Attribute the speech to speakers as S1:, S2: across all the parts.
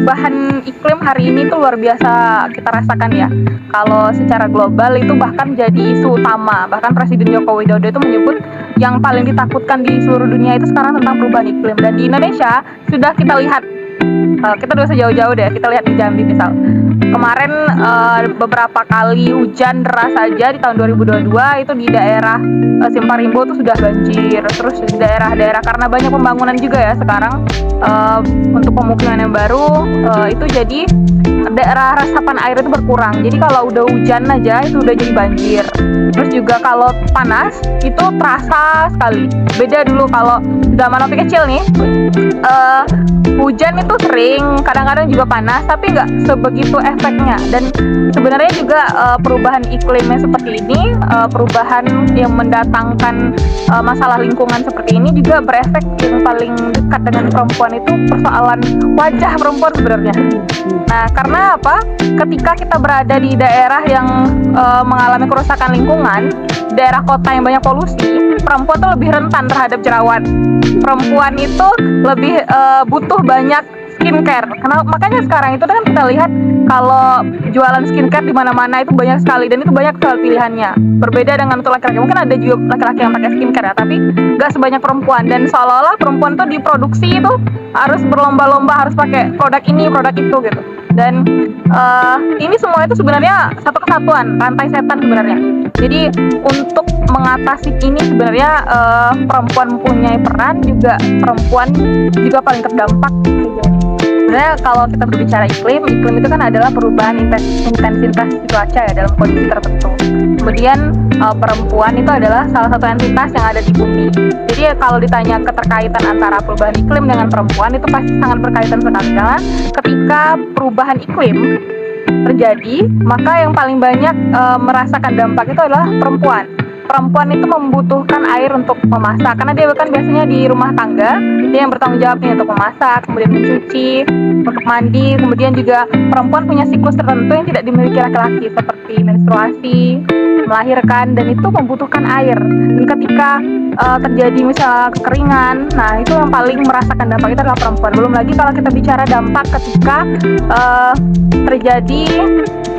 S1: perubahan iklim hari ini tuh luar biasa kita rasakan ya. Kalau secara global itu bahkan jadi isu utama. Bahkan Presiden Joko Widodo itu menyebut yang paling ditakutkan di seluruh dunia itu sekarang tentang perubahan iklim. Dan di Indonesia sudah kita lihat, kita udah sejauh-jauh deh, kita lihat di Jambi misal. Kemarin beberapa kali hujan deras saja di tahun 2022 itu di daerah Simpang Rimbo itu sudah banjir. Terus di daerah-daerah karena banyak pembangunan juga ya sekarang untuk pemukiman yang baru, itu jadi daerah resapan air itu berkurang. Jadi kalau udah hujan aja itu udah jadi banjir. Terus juga kalau panas itu terasa sekali. Beda dulu kalau zaman waktu kecil nih, hujan itu sering, kadang-kadang juga panas, tapi nggak sebegitu efeknya. Dan sebenarnya juga perubahan iklimnya seperti ini, perubahan yang mendatangkan masalah lingkungan seperti ini juga berefek yang paling dekat dengan perempuan itu persoalan wajah perempuan sebenarnya. Nah, karena apa? Ketika kita berada di daerah yang mengalami kerusakan lingkungan, daerah kota yang banyak polusi, perempuan tuh lebih rentan terhadap jerawat. Perempuan itu lebih butuh banyak skincare. Makanya sekarang itu kan kita lihat kalau jualan skincare di mana-mana itu banyak sekali dan itu banyak sekali pilihannya. Berbeda dengan untuk laki-laki, mungkin ada juga laki-laki yang pakai skincare ya, tapi nggak sebanyak perempuan. Dan seolah-olah perempuan tuh diproduksi itu harus berlomba-lomba, harus pakai produk ini, produk itu gitu. Dan ini semua itu sebenarnya satu kesatuan, rantai setan sebenarnya. Jadi untuk mengatasi ini sebenarnya perempuan mempunyai peran, juga perempuan juga paling terdampak. Sebenarnya kalau kita berbicara iklim itu kan adalah perubahan intensitas cuaca ya dalam kondisi tertentu. Kemudian perempuan itu adalah salah satu entitas yang ada di bumi. Jadi kalau ditanya keterkaitan antara perubahan iklim dengan perempuan itu pasti sangat berkaitan sekali. Karena ketika perubahan iklim terjadi, maka yang paling banyak merasakan dampak itu adalah perempuan. Perempuan itu membutuhkan air untuk memasak, karena dia kan biasanya di rumah tangga, dia yang bertanggung jawab nih untuk memasak, kemudian mencuci, untuk mandi. Kemudian juga perempuan punya siklus tertentu yang tidak dimiliki laki-laki, seperti menstruasi, melahirkan, dan itu membutuhkan air. Dan ketika terjadi misalnya kekeringan, nah itu yang paling merasakan dampak itu adalah perempuan. Belum lagi kalau kita bicara dampak ketika terjadi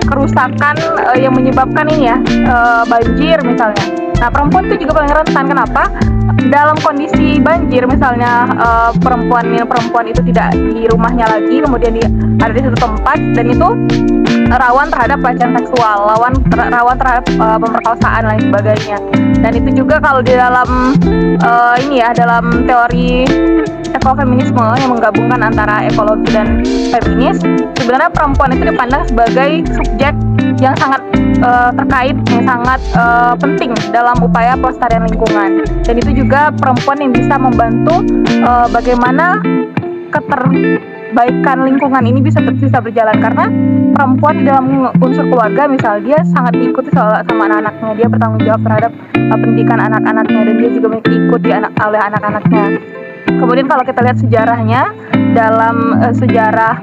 S1: kerusakan yang menyebabkan ini ya, banjir misalnya. Nah, perempuan itu juga paling rentan. Kenapa? Dalam kondisi banjir misalnya, perempuan itu tidak di rumahnya lagi, kemudian ada di satu tempat, dan itu rawan terhadap pelecehan seksual, rawan terhadap pemerkosaan dan lain sebagainya. Dan itu juga kalau di dalam dalam teori ekofeminisme yang menggabungkan antara ekologi dan feminis, sebenarnya perempuan itu dipandang sebagai subjek yang sangat terkait, yang sangat penting dalam upaya pelestarian lingkungan. Dan itu juga perempuan yang bisa membantu bagaimana keterbaikan lingkungan ini bisa berjalan, karena perempuan di dalam unsur keluarga misal dia sangat diikuti sama anak-anaknya, dia bertanggung jawab terhadap pendidikan anak-anaknya, dan dia juga diikuti oleh anak-anaknya. Kemudian kalau kita lihat sejarahnya, dalam sejarah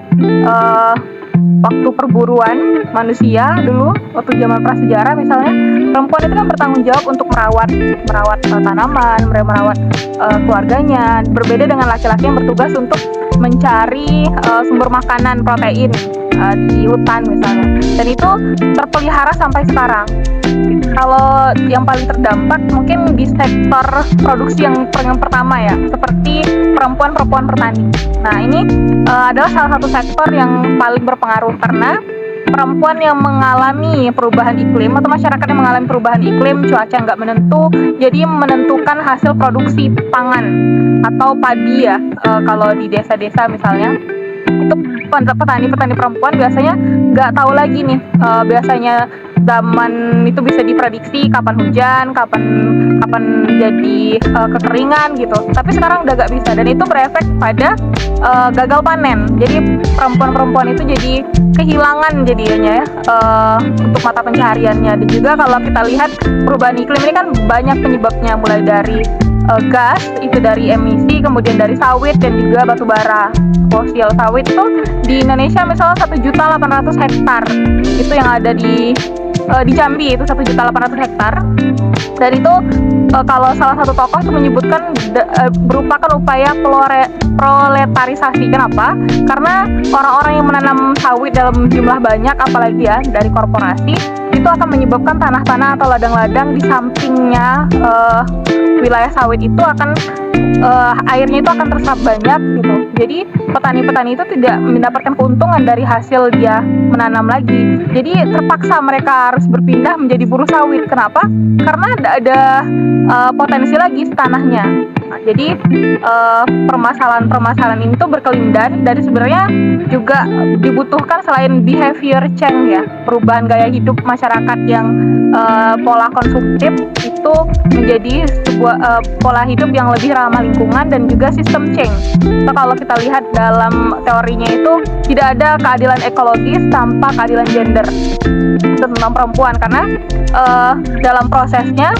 S1: waktu perburuan manusia dulu, waktu zaman prasejarah misalnya, perempuan itu kan bertanggung jawab untuk merawat tanaman, merawat keluarganya. Berbeda dengan laki-laki yang bertugas untuk mencari sumber makanan, protein di hutan misalnya. Dan itu terpelihara sampai sekarang. Kalau yang paling terdampak mungkin di sektor produksi yang pertama ya, seperti perempuan petani. Nah, ini adalah salah satu sektor yang paling berpengaruh, karena perempuan yang mengalami perubahan iklim atau masyarakat yang mengalami perubahan iklim, cuaca nggak menentu, jadi menentukan hasil produksi pangan atau padi ya. Kalau di desa-desa misalnya, itu petani perempuan biasanya nggak tahu lagi nih, biasanya zaman itu bisa diprediksi kapan hujan, kapan jadi kekeringan gitu. Tapi sekarang udah gak bisa, dan itu berefek pada gagal panen. Jadi perempuan itu jadi kehilangan jadinya ya untuk mata pencahariannya. Dan juga kalau kita lihat perubahan iklim ini kan banyak penyebabnya, mulai dari gas, itu dari emisi, kemudian dari sawit dan juga batu bara fosil. Sawit itu di Indonesia misalnya 1.800.000 hektar itu yang ada di di Jambi itu 1.800.000 hektar. Dan itu kalau salah satu tokoh itu menyebutkan merupakan upaya proletarisasi. Kenapa? Karena orang-orang yang menanam sawit dalam jumlah banyak, apalagi ya dari korporasi, itu akan menyebabkan tanah-tanah atau ladang-ladang di sampingnya wilayah sawit itu akan airnya itu akan terserap banyak gitu. Jadi petani-petani itu tidak mendapatkan keuntungan dari hasil dia menanam lagi. Jadi terpaksa mereka harus berpindah menjadi buruh sawit. Kenapa? Karena tidak ada potensi lagi tanahnya. Nah, jadi permasalahan-permasalahan ini tuh berkelindan dan sebenarnya juga dibutuhkan selain behavior change ya, perubahan gaya hidup masyarakat yang pola konsumtif itu menjadi sebuah pola hidup yang lebih ramah lingkungan dan juga sistem change. So, kalau kita lihat dalam teorinya itu tidak ada keadilan ekologis tanpa keadilan gender tentang perempuan, karena dalam prosesnya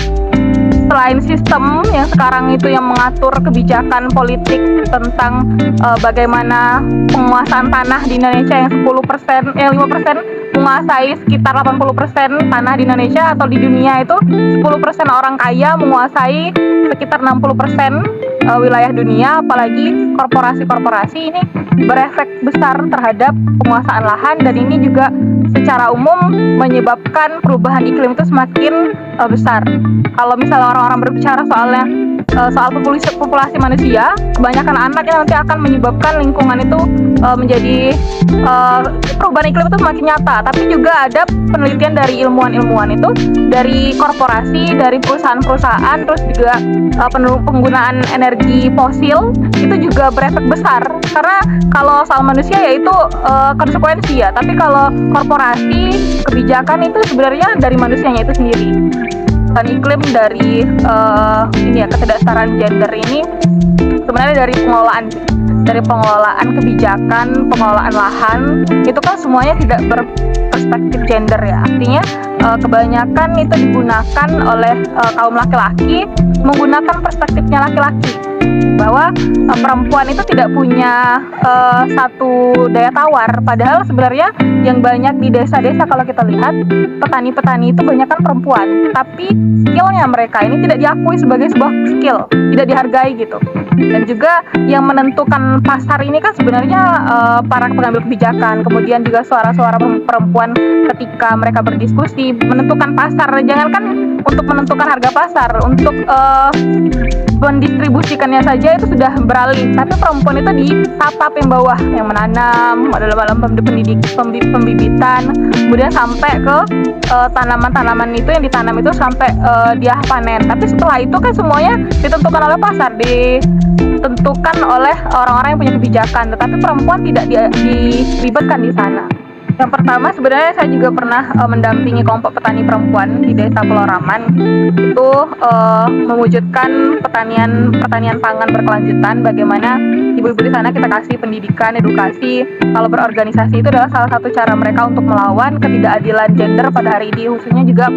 S1: selain sistem yang sekarang itu yang mengatur kebijakan politik tentang bagaimana penguasaan tanah di Indonesia yang 5% menguasai sekitar 80% tanah di Indonesia, atau di dunia itu 10% orang kaya menguasai sekitar 60% wilayah dunia, apalagi korporasi-korporasi ini berefek besar terhadap penguasaan lahan, dan ini juga secara umum menyebabkan perubahan iklim itu semakin besar. Kalau misalnya orang-orang berbicara soal populasi manusia, kebanyakan anak yang nanti akan menyebabkan lingkungan itu menjadi perubahan iklim itu semakin nyata. Tapi juga ada penelitian dari ilmuwan-ilmuwan itu, dari korporasi, dari perusahaan-perusahaan, terus juga penggunaan energi fosil itu juga berefek besar. Karena kalau soal manusia ya itu konsekuensi ya, tapi kalau korporasi, kebijakan itu sebenarnya dari manusianya itu sendiri. Dan iklim dari ketidaksetaraan gender ini sebenarnya dari pengelolaan kebijakan, pengelolaan lahan itu kan semuanya tidak berperspektif gender ya. Artinya kebanyakan itu digunakan oleh kaum laki-laki menggunakan perspektifnya laki-laki, bahwa perempuan itu tidak punya satu daya tawar. Padahal sebenarnya yang banyak di desa-desa kalau kita lihat, petani-petani itu banyak kan perempuan, tapi skillnya mereka ini tidak diakui sebagai sebuah skill, tidak dihargai gitu. Dan juga yang menentukan pasar ini kan sebenarnya para pengambil kebijakan, kemudian juga suara-suara perempuan ketika mereka berdiskusi menentukan pasar. Jangankan untuk menentukan harga pasar, untuk mendistribusikannya saja itu sudah beralih. Tapi perempuan itu di tahap yang bawah, yang menanam, dalam pembibitan, kemudian sampai ke tanaman-tanaman itu yang ditanam itu sampai dia panen. Tapi setelah itu kan semuanya ditentukan oleh pasar, ditentukan oleh orang-orang yang punya kebijakan. Tetapi perempuan tidak dilibatkan di sana. Yang pertama, sebenarnya saya juga pernah mendampingi kelompok petani perempuan di Desa Pulau Raman. Itu mewujudkan pertanian pangan berkelanjutan. Bagaimana ibu-ibu di sana kita kasih pendidikan, edukasi. Kalau berorganisasi itu adalah salah satu cara mereka untuk melawan ketidakadilan gender pada hari ini, khususnya juga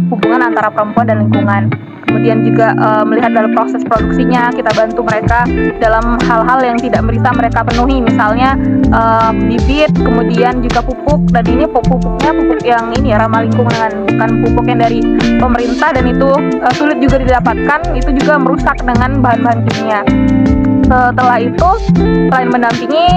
S1: hubungan antara perempuan dan lingkungan. Kemudian juga melihat dalam proses produksinya, kita bantu mereka dalam hal-hal yang tidak bisa mereka penuhi, misalnya bibit, kemudian juga pupuk. Dan ini pupuknya pupuk yang ini ya, ramah lingkungan, bukan pupuk yang dari pemerintah, dan itu sulit juga didapatkan. Itu juga merusak dengan bahan-bahan kimia. Setelah itu, selain mendampingi,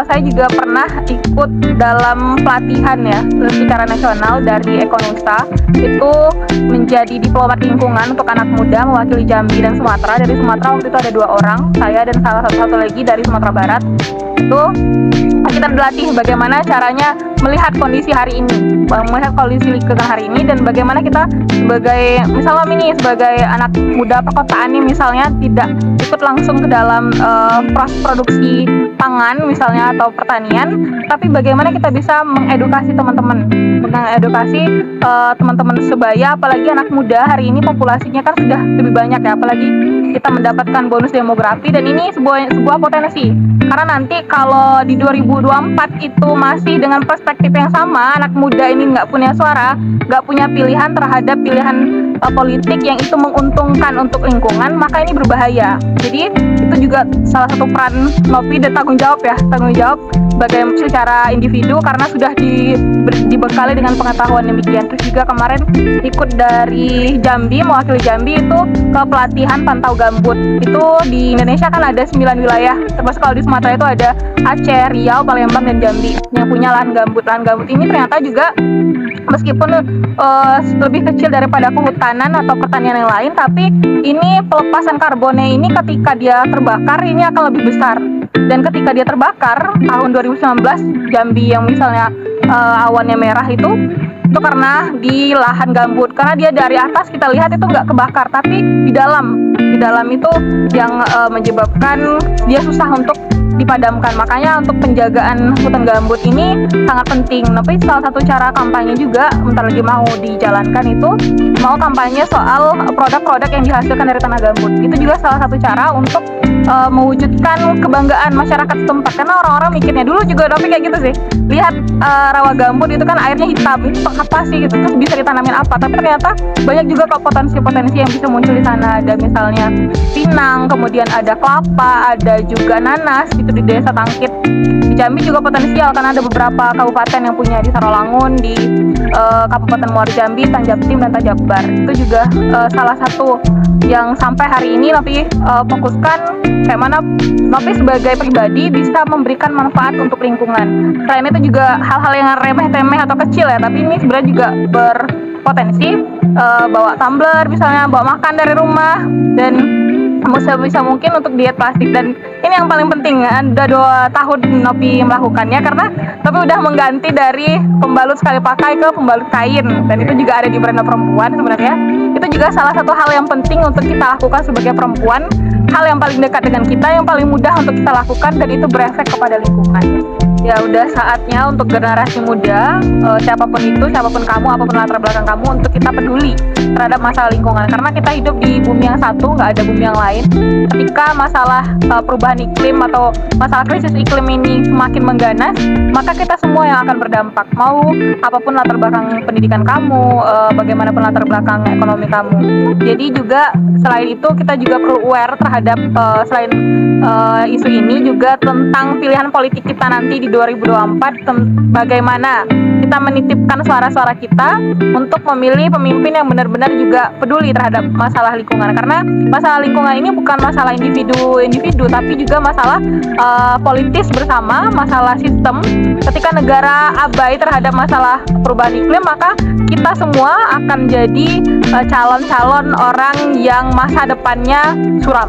S1: saya juga pernah ikut dalam pelatihan ya secara nasional dari Ekonusa. Itu menjadi diplomat lingkungan untuk anak muda mewakili Jambi dan Sumatera. Dari Sumatera waktu itu ada 2 orang, saya dan salah satu lagi dari Sumatera Barat. Itu kita dilatih bagaimana caranya melihat kondisi hari ini, melihat kondisi lingkungan hari ini, dan bagaimana kita sebagai sebagai anak muda perkotaan nih misalnya tidak ikut langsung ke dalam proses produksi pangan misalnya atau pertanian, tapi bagaimana kita bisa mengedukasi teman-teman sebaya, apalagi anak muda hari ini populasinya kan sudah lebih banyak ya, apalagi kita mendapatkan bonus demografi, dan ini sebuah potensi. Karena nanti kalau di 2024 itu masih dengan perspektif yang sama, anak muda ini nggak punya suara, nggak punya pilihan terhadap pilihan politik yang itu menguntungkan untuk lingkungan, maka ini berbahaya. Jadi itu juga salah satu peran Nopi dan tanggung jawab bagaimana secara individu karena sudah dibekali dengan pengetahuan demikian. Terus juga kemarin ikut dari Jambi, mewakili Jambi itu ke pelatihan pantau gambut. Itu di Indonesia kan ada 9 wilayah, termasuk kalau di Sumatera itu ada Aceh, Riau, Palembang, dan Jambi yang punya lahan gambut. Lahan gambut ini ternyata juga meskipun lebih kecil daripada kehutanan atau pertanian yang lain, tapi ini pelepasan karbonnya ini ketika dia terbakar ini akan lebih besar. Dan ketika dia terbakar tahun 2019 Jambi yang misalnya awannya merah itu karena di lahan gambut, karena dia dari atas kita lihat itu nggak kebakar, tapi di dalam itu yang menyebabkan dia susah untuk dipadamkan. Makanya untuk penjagaan hutan gambut ini sangat penting. Tapi salah satu cara kampanye juga bentar lagi mau dijalankan itu mau kampanye soal produk-produk yang dihasilkan dari tanah gambut. Itu juga salah satu cara untuk mewujudkan kebanggaan masyarakat setempat, karena orang-orang mikirnya dulu juga tapi kayak gitu sih, lihat rawa gambut itu kan airnya hitam, itu apa sih gitu, terus bisa ditanamin apa, tapi ternyata banyak juga kok potensi-potensi yang bisa muncul di sana. Ada misalnya pinang, kemudian ada kelapa, ada juga nanas itu di desa Tangkit. Di Jambi juga potensial karena ada beberapa kabupaten yang punya, di Sarolangun, di Kabupaten Muara Jambi, Tanjabtim, dan Tajabbar. Itu juga salah satu yang sampai hari ini Nopi fokuskan kayak mana Nopi sebagai pribadi bisa memberikan manfaat untuk lingkungan. Selain itu juga hal-hal yang remeh-temeh atau kecil ya, tapi ini sebenarnya juga berpotensi. Bawa tumbler misalnya, bawa makan dari rumah, dan sebisa mungkin untuk diet plastik. Dan ini yang paling penting, ada 2 tahun Nopi melakukannya karena Nopi udah mengganti dari pembalut sekali pakai ke pembalut kain, dan itu juga ada di Beranda Perempuan. Sebenarnya itu juga salah satu hal yang penting untuk kita lakukan sebagai perempuan, hal yang paling dekat dengan kita, yang paling mudah untuk kita lakukan, dan itu berefek kepada lingkungan. Ya udah saatnya untuk generasi muda, siapapun itu, siapapun kamu, apapun latar belakang kamu, untuk kita peduli terhadap masalah lingkungan. Karena kita hidup di bumi yang satu, nggak ada bumi yang lain. Ketika masalah perubahan iklim atau masalah krisis iklim ini semakin mengganas, maka kita semua yang akan berdampak. Mau apapun latar belakang pendidikan kamu, bagaimanapun latar belakang ekonomi kamu. Jadi juga selain itu kita juga perlu aware terhadap selain isu ini juga tentang pilihan politik kita nanti di 2024, bagaimana kita menitipkan suara-suara kita untuk memilih pemimpin yang benar-benar juga peduli terhadap masalah lingkungan. Karena masalah lingkungan ini bukan masalah individu, tapi juga masalah politis bersama, masalah sistem. Ketika negara abai terhadap masalah perubahan iklim, maka kita semua akan jadi calon-calon orang yang masa depannya suram.